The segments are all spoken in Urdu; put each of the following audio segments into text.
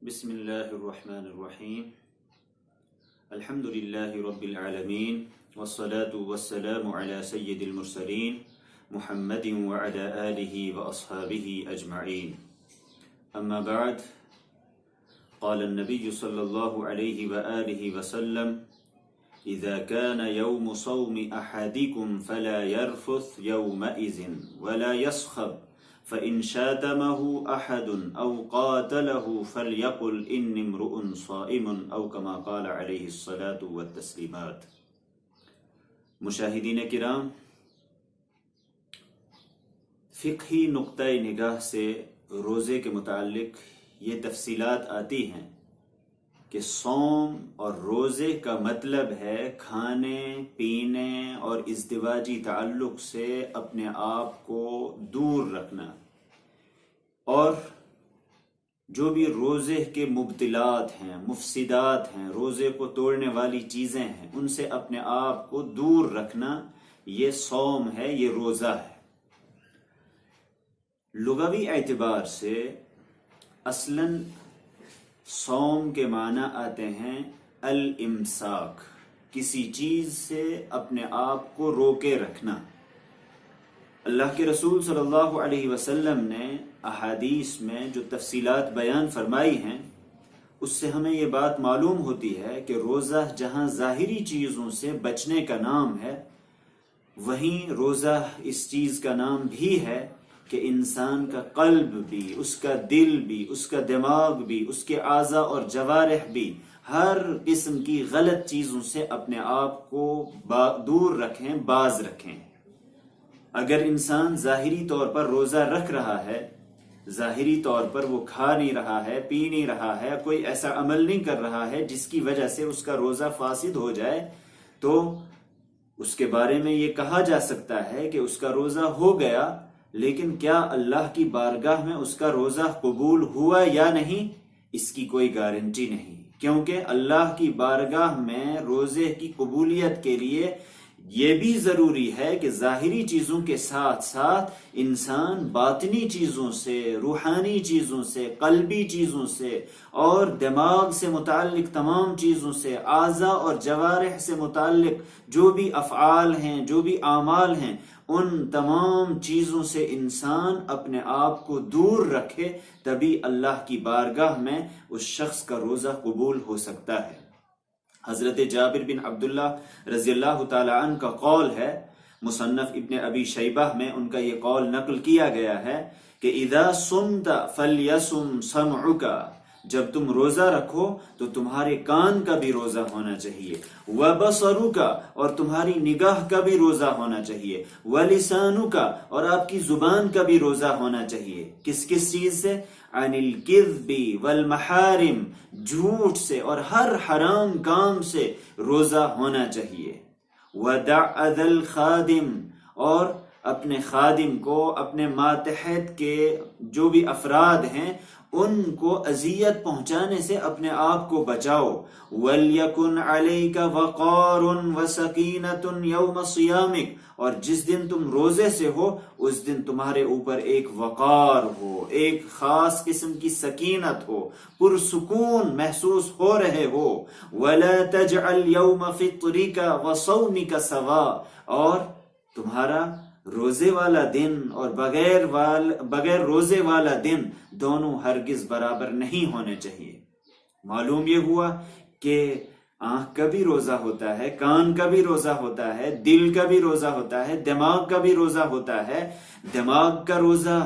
بسم اللہ الرحمن الرحیم الحمد للہ رب العالمین والصلاة والسلام علی سید المرسلین محمد وعلی آلہ واصحابہ اجمعین اما بعد قال النبی صلی اللہ علیہ وآلہ وسلم اذا كان يوم صوم احدكم فلا يرفث يومئذ ولا يصخب فإن شاتمه أحد أو قاتله فليقل إني امرؤ صائم أو كما قال عليه الصلاة والتسليمات۔ مشاہدین کرام، فقہی نقطہ نگاہ سے روزے کے متعلق یہ تفصیلات آتی ہیں کہ صوم اور روزے کا مطلب ہے کھانے پینے اور ازدواجی تعلق سے اپنے آپ کو دور رکھنا، اور جو بھی روزے کے مبتلات ہیں، مفسدات ہیں، روزے کو توڑنے والی چیزیں ہیں، ان سے اپنے آپ کو دور رکھنا، یہ صوم ہے، یہ روزہ ہے۔ لغوی اعتبار سے اصلاً صوم کے معنی آتے ہیں الامساک، کسی چیز سے اپنے آپ کو روکے رکھنا۔ اللہ کے رسول صلی اللہ علیہ وسلم نے احادیث میں جو تفصیلات بیان فرمائی ہیں، اس سے ہمیں یہ بات معلوم ہوتی ہے کہ روزہ جہاں ظاہری چیزوں سے بچنے کا نام ہے، وہیں روزہ اس چیز کا نام بھی ہے کہ انسان کا قلب بھی، اس کا دل بھی، اس کا دماغ بھی، اس کے اعضاء اور جوارح بھی ہر قسم کی غلط چیزوں سے اپنے آپ کو دور رکھیں، باز رکھیں۔ اگر انسان ظاہری طور پر روزہ رکھ رہا ہے، ظاہری طور پر وہ کھا نہیں رہا ہے، پی نہیں رہا ہے، کوئی ایسا عمل نہیں کر رہا ہے جس کی وجہ سے اس کا روزہ فاسد ہو جائے، تو اس کے بارے میں یہ کہا جا سکتا ہے کہ اس کا روزہ ہو گیا، لیکن کیا اللہ کی بارگاہ میں اس کا روزہ قبول ہوا یا نہیں، اس کی کوئی گارنٹی نہیں، کیونکہ اللہ کی بارگاہ میں روزے کی قبولیت کے لیے یہ بھی ضروری ہے کہ ظاہری چیزوں کے ساتھ ساتھ انسان باطنی چیزوں سے، روحانی چیزوں سے، قلبی چیزوں سے اور دماغ سے متعلق تمام چیزوں سے، اعضاء اور جوارح سے متعلق جو بھی افعال ہیں، جو بھی اعمال ہیں، ان تمام چیزوں سے انسان اپنے آپ کو دور رکھے، تبھی اللہ کی بارگاہ میں اس شخص کا روزہ قبول ہو سکتا ہے۔ حضرت جابر بن عبداللہ رضی اللہ تعالی عنہ کا قول ہے، مصنف ابن ابی شیبہ میں ان کا یہ قول نقل کیا گیا ہے کہ اذا صمت فلیصم سمعک، جب تم روزہ رکھو تو تمہارے کان کا بھی روزہ ہونا چاہیے، وبصرک، اور تمہاری نگاہ کا بھی روزہ ہونا چاہیے، ولسانک، اور آپ کی زبان کا بھی روزہ ہونا چاہیے۔ کس کس چیز سے؟ عن الکذب والمحارم، جھوٹ سے اور ہر حرام کام سے روزہ ہونا چاہیے۔ ودع اذى الخادم، اور اپنے خادم کو، اپنے ماتحت کے جو بھی افراد ہیں، ان کو اذیت پہنچانے سے اپنے آپ کو بچاؤ۔ وَلْيَكُنْ عَلَيْكَ وَقَارٌ وَسَكِينَةٌ يَوْمَ صِيَامِكَ، اور جس دن تم روزے سے ہو اس دن تمہارے اوپر ایک وقار ہو، ایک خاص قسم کی سکینت ہو، پرسکون محسوس ہو رہے ہو۔ وَلَا تَجْعَلْ يَوْمَ فِطْرِكَ وَصَوْمِكَ سَوَاءً، اور تمہارا روزے والا دن اور بغیر روزے والا دن دونوں ہرگز برابر نہیں ہونے چاہیے۔ معلوم یہ ہوا کہ آنکھ کا بھی روزہ ہوتا ہے، کان کا بھی روزہ ہوتا ہے، دل کا بھی روزہ ہوتا ہے، دماغ کا بھی روزہ ہوتا ہے۔ دماغ کا روزہ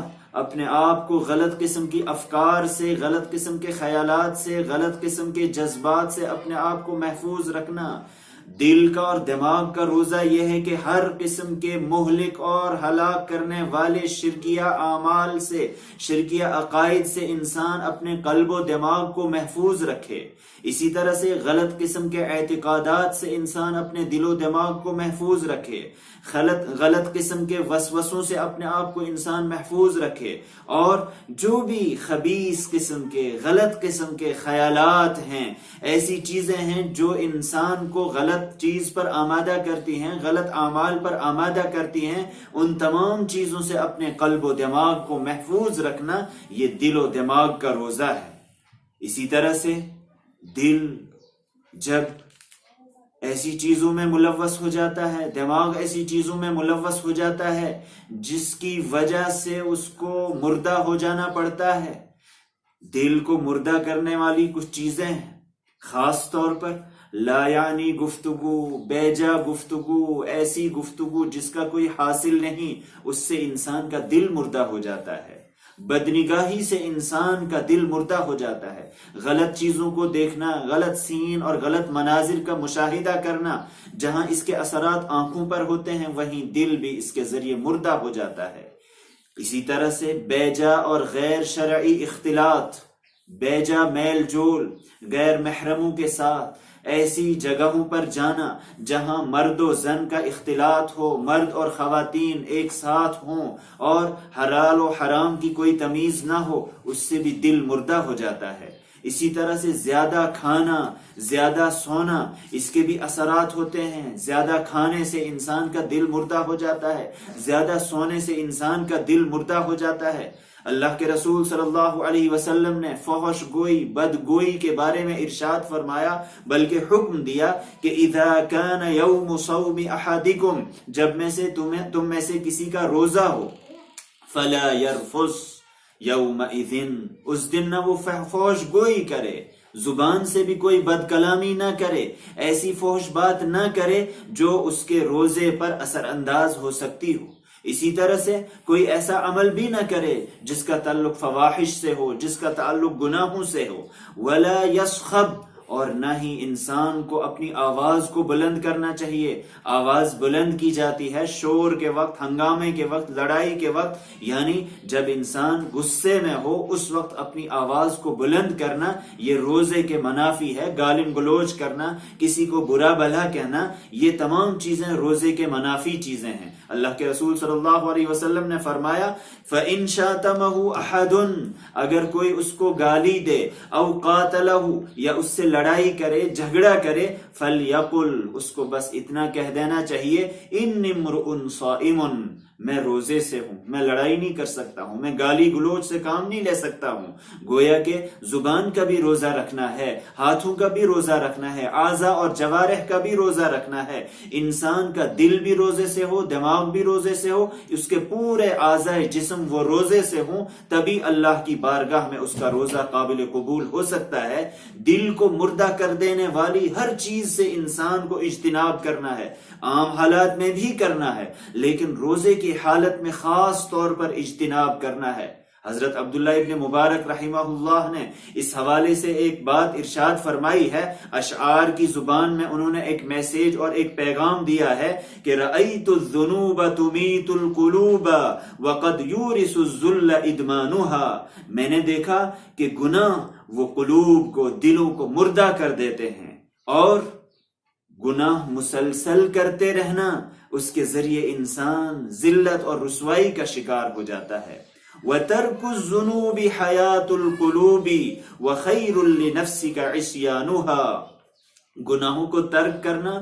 اپنے آپ کو غلط قسم کی افکار سے، غلط قسم کے خیالات سے، غلط قسم کے جذبات سے اپنے آپ کو محفوظ رکھنا۔ دل کا اور دماغ کا روزہ یہ ہے کہ ہر قسم کے مہلک اور ہلاک کرنے والے شرکیہ اعمال سے، شرکیہ عقائد سے انسان اپنے قلب و دماغ کو محفوظ رکھے۔ اسی طرح سے غلط قسم کے اعتقادات سے انسان اپنے دل و دماغ کو محفوظ رکھے، غلط قسم کے وسوسوں سے اپنے آپ کو انسان محفوظ رکھے، اور جو بھی خبیث قسم کے، غلط قسم کے خیالات ہیں، ایسی چیزیں ہیں جو انسان کو غلط چیز پر آمادہ کرتی ہیں، غلط اعمال پر آمادہ کرتی ہیں، ان تمام چیزوں سے اپنے قلب و دماغ کو محفوظ رکھنا، یہ دل و دماغ کا روزہ ہے۔ اسی طرح سے دل جب ایسی چیزوں میں ملوث ہو جاتا ہے، دماغ ایسی چیزوں میں ملوث ہو جاتا ہے جس کی وجہ سے اس کو مردہ ہو جانا پڑتا ہے. دل کو مردہ کرنے والی کچھ چیزیں ہیں، خاص طور پر لا یعنی گفتگو، بیجا گفتگو، ایسی گفتگو جس کا کوئی حاصل نہیں، اس سے انسان کا دل مردہ ہو جاتا ہے. بدنگاہی سے انسان کا دل مردہ ہو جاتا ہے. غلط چیزوں کو دیکھنا، غلط سین اور غلط مناظر کا مشاہدہ کرنا، جہاں اس کے اثرات آنکھوں پر ہوتے ہیں وہیں دل بھی اس کے ذریعے مردہ ہو جاتا ہے. اسی طرح سے بیجا اور غیر شرعی اختلاط، بیجا میل جول غیر محرموں کے ساتھ، ایسی جگہوں پر جانا جہاں مرد و زن کا اختلاط ہو، مرد اور خواتین ایک ساتھ ہوں اور حلال و حرام کی کوئی تمیز نہ ہو، اس سے بھی دل مردہ ہو جاتا ہے. اسی طرح سے زیادہ کھانا، زیادہ سونا، اس کے بھی اثرات ہوتے ہیں. زیادہ کھانے سے انسان کا دل مردہ ہو جاتا ہے، زیادہ سونے سے انسان کا دل مردہ ہو جاتا ہے. اللہ کے رسول صلی اللہ علیہ وسلم نے فحش گوئی، بد گوئی کے بارے میں ارشاد فرمایا، بلکہ حکم دیا کہ اذا کان یوم صوم احدکم، جب میں سے تم میں سے کسی کا روزہ ہو، فلا یرفث یومئذ، اس دن نہ وہ فحش گوئی کرے، زبان سے بھی کوئی بد کلامی نہ کرے، ایسی فحش بات نہ کرے جو اس کے روزے پر اثر انداز ہو سکتی ہو. اسی طرح سے کوئی ایسا عمل بھی نہ کرے جس کا تعلق فواحش سے ہو، جس کا تعلق گناہوں سے ہو. ولا یصخب، اور نہ ہی انسان کو اپنی آواز کو بلند کرنا چاہیے. آواز بلند کی جاتی ہے شور کے وقت، ہنگامے کے وقت، لڑائی کے وقت، یعنی جب انسان غصے میں ہو اس وقت اپنی آواز کو بلند کرنا یہ روزے کے منافی ہے. گالم گلوچ کرنا، کسی کو برا بھلا کہنا، یہ تمام چیزیں روزے کے منافی چیزیں ہیں. اللہ کے رسول صلی اللہ علیہ وسلم نے فرمایا فَإِن شَاتَمَهُ أَحَدٌ، اگر کوئی اس کو گالی دے، او قاتلہ، یا اس سے لڑائی کرے، جھگڑا کرے، فَلْيَقُلْ، اس کو بس اتنا کہہ دینا چاہیے إِنِّ امْرُؤٌ صَائِمٌ، میں روزے سے ہوں، میں لڑائی نہیں کر سکتا ہوں، میں گالی گلوچ سے کام نہیں لے سکتا ہوں. گویا کہ زبان کا بھی روزہ رکھنا ہے، ہاتھوں کا بھی روزہ رکھنا ہے، اعضاء اور جوارح کا بھی روزہ رکھنا ہے. انسان کا دل بھی روزے سے ہو، دماغ بھی روزے سے ہو، اس کے پورے اعضاء جسم وہ روزے سے ہوں، تبھی اللہ کی بارگاہ میں اس کا روزہ قابل قبول ہو سکتا ہے. دل کو مردہ کر دینے والی ہر چیز سے انسان کو اجتناب کرنا ہے، عام حالات میں بھی کرنا ہے، لیکن روزے کی حالت میں خاص طور پر اجتناب کرنا ہے. حضرت عبداللہ ابن مبارک رحمہ اللہ نے اس حوالے سے ایک بات ارشاد فرمائی ہے. اشعار کی زبان میں انہوں نے ایک میسیج اور ایک پیغام دیا ہے کہ رأیت الذنوب تمیت القلوب وقد یورث الذل ادمانها، میں نے دیکھا کہ گناہ وہ قلوب کو، دلوں کو مردہ کر دیتے ہیں، اور گناہ مسلسل کرتے رہنا اس کے ذریعے انسان ذلت اور رسوائی کا شکار ہو جاتا ہے. وَتَرْكُ الذُّنُوبِ حَيَاةُ الْقُلُوبِ وَخَيْرٌ لِنَفْسِكَ عِصْيَانُهَا، گناہوں کو ترک کرنا،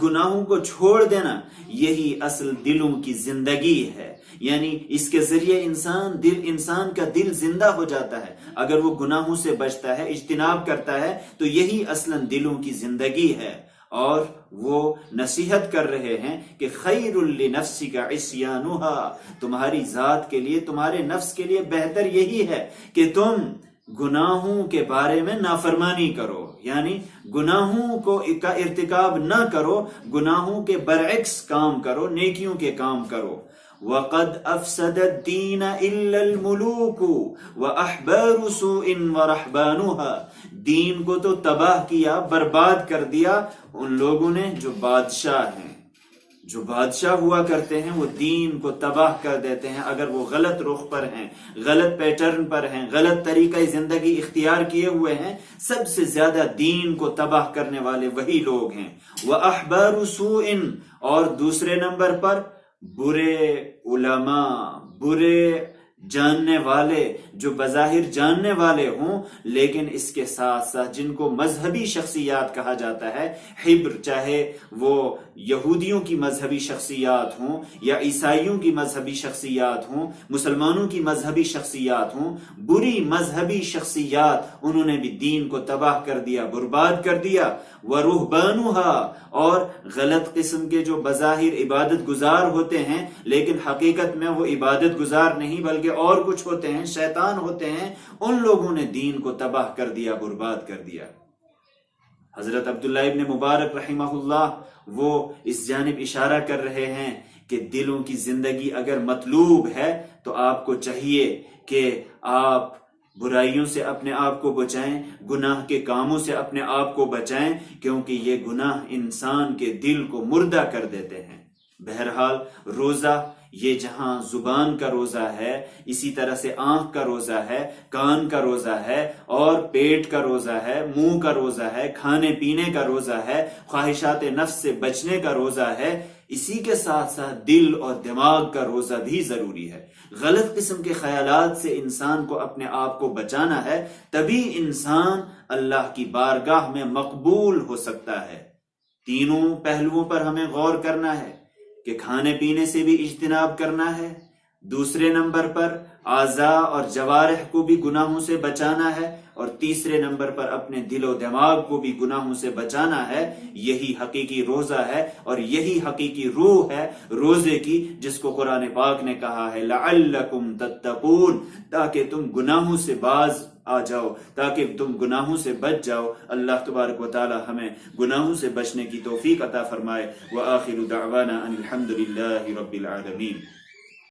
گناہوں کو چھوڑ دینا، یہی اصل دلوں کی زندگی ہے. یعنی اس کے ذریعے انسان کا دل زندہ ہو جاتا ہے. اگر وہ گناہوں سے بچتا ہے، اجتناب کرتا ہے، تو یہی اصلاً دلوں کی زندگی ہے. اور وہ نصیحت کر رہے ہیں کہ خیر لنفسک عصیانها، تمہاری ذات کے لیے، تمہارے نفس کے لیے بہتر یہی ہے کہ تم گناہوں کے بارے میں نافرمانی کرو، یعنی گناہوں کا ارتکاب نہ کرو، گناہوں کے برعکس کام کرو، نیکیوں کے کام کرو. وَقَدْ أَفْسَدَ الدِّينَ إِلَّا الْمُلُوكُ وَأَحْبَارُ سُوءٍ وَرَحْبَانُهَا، دین کو تو تباہ کیا، برباد کر دیا ان لوگوں نے جو بادشاہ ہیں. جو بادشاہ ہوا کرتے ہیں وہ دین کو تباہ کر دیتے ہیں اگر وہ غلط رخ پر ہیں، غلط پیٹرن پر ہیں، غلط طریقہ زندگی اختیار کیے ہوئے ہیں. سب سے زیادہ دین کو تباہ کرنے والے وہی لوگ ہیں. وَأَحْبَارُ سُوءٍ، اور دوسرے نمبر پر برے علماء، برے جاننے والے جو بظاہر جاننے والے ہوں لیکن اس کے ساتھ ساتھ جن کو مذہبی شخصیات کہا جاتا ہے، حبر، چاہے وہ یہودیوں کی مذہبی شخصیات ہوں یا عیسائیوں کی مذہبی شخصیات ہوں، مسلمانوں کی مذہبی شخصیات ہوں، بری مذہبی شخصیات، انہوں نے بھی دین کو تباہ کر دیا، برباد کر دیا۔ وَرُهْبَانُهَا، اور غلط قسم کے جو بظاہر عبادت گزار ہوتے ہیں لیکن حقیقت میں وہ عبادت گزار نہیں بلکہ اور کچھ ہوتے ہیں، شیطان ہوتے ہیں، ان لوگوں نے دین کو تباہ کر دیا، برباد کر دیا۔ حضرت عبداللہ ابن مبارک رحمہ اللہ وہ اس جانب اشارہ کر رہے ہیں کہ دلوں کی زندگی اگر مطلوب ہے تو آپ کو چاہیے کہ آپ برائیوں سے اپنے آپ کو بچائیں، گناہ کے کاموں سے اپنے آپ کو بچائیں، کیونکہ یہ گناہ انسان کے دل کو مردہ کر دیتے ہیں۔ بہرحال روزہ یہ جہاں زبان کا روزہ ہے، اسی طرح سے آنکھ کا روزہ ہے، کان کا روزہ ہے، اور پیٹ کا روزہ ہے، منہ کا روزہ ہے، کھانے پینے کا روزہ ہے، خواہشات نفس سے بچنے کا روزہ ہے، اسی کے ساتھ ساتھ دل اور دماغ کا روزہ بھی ضروری ہے۔ غلط قسم کے خیالات سے انسان کو اپنے آپ کو بچانا ہے، تبھی انسان اللہ کی بارگاہ میں مقبول ہو سکتا ہے۔ تینوں پہلوؤں پر ہمیں غور کرنا ہے کہ کھانے پینے سے بھی اجتناب کرنا ہے، دوسرے نمبر پر اعضاء اور جوارح کو بھی گناہوں سے بچانا ہے، اور تیسرے نمبر پر اپنے دل و دماغ کو بھی گناہوں سے بچانا ہے۔ یہی حقیقی روزہ ہے اور یہی حقیقی روح ہے روزے کی، جس کو قرآن پاک نے کہا ہے لعلکم تتقون، تاکہ تم گناہوں سے باز آ جاؤ، تاکہ تم گناہوں سے بچ جاؤ۔ اللہ تبارک و تعالی ہمیں گناہوں سے بچنے کی توفیق عطا فرمائے۔ وآخر دعوانا ان الحمد للہ رب العالمین۔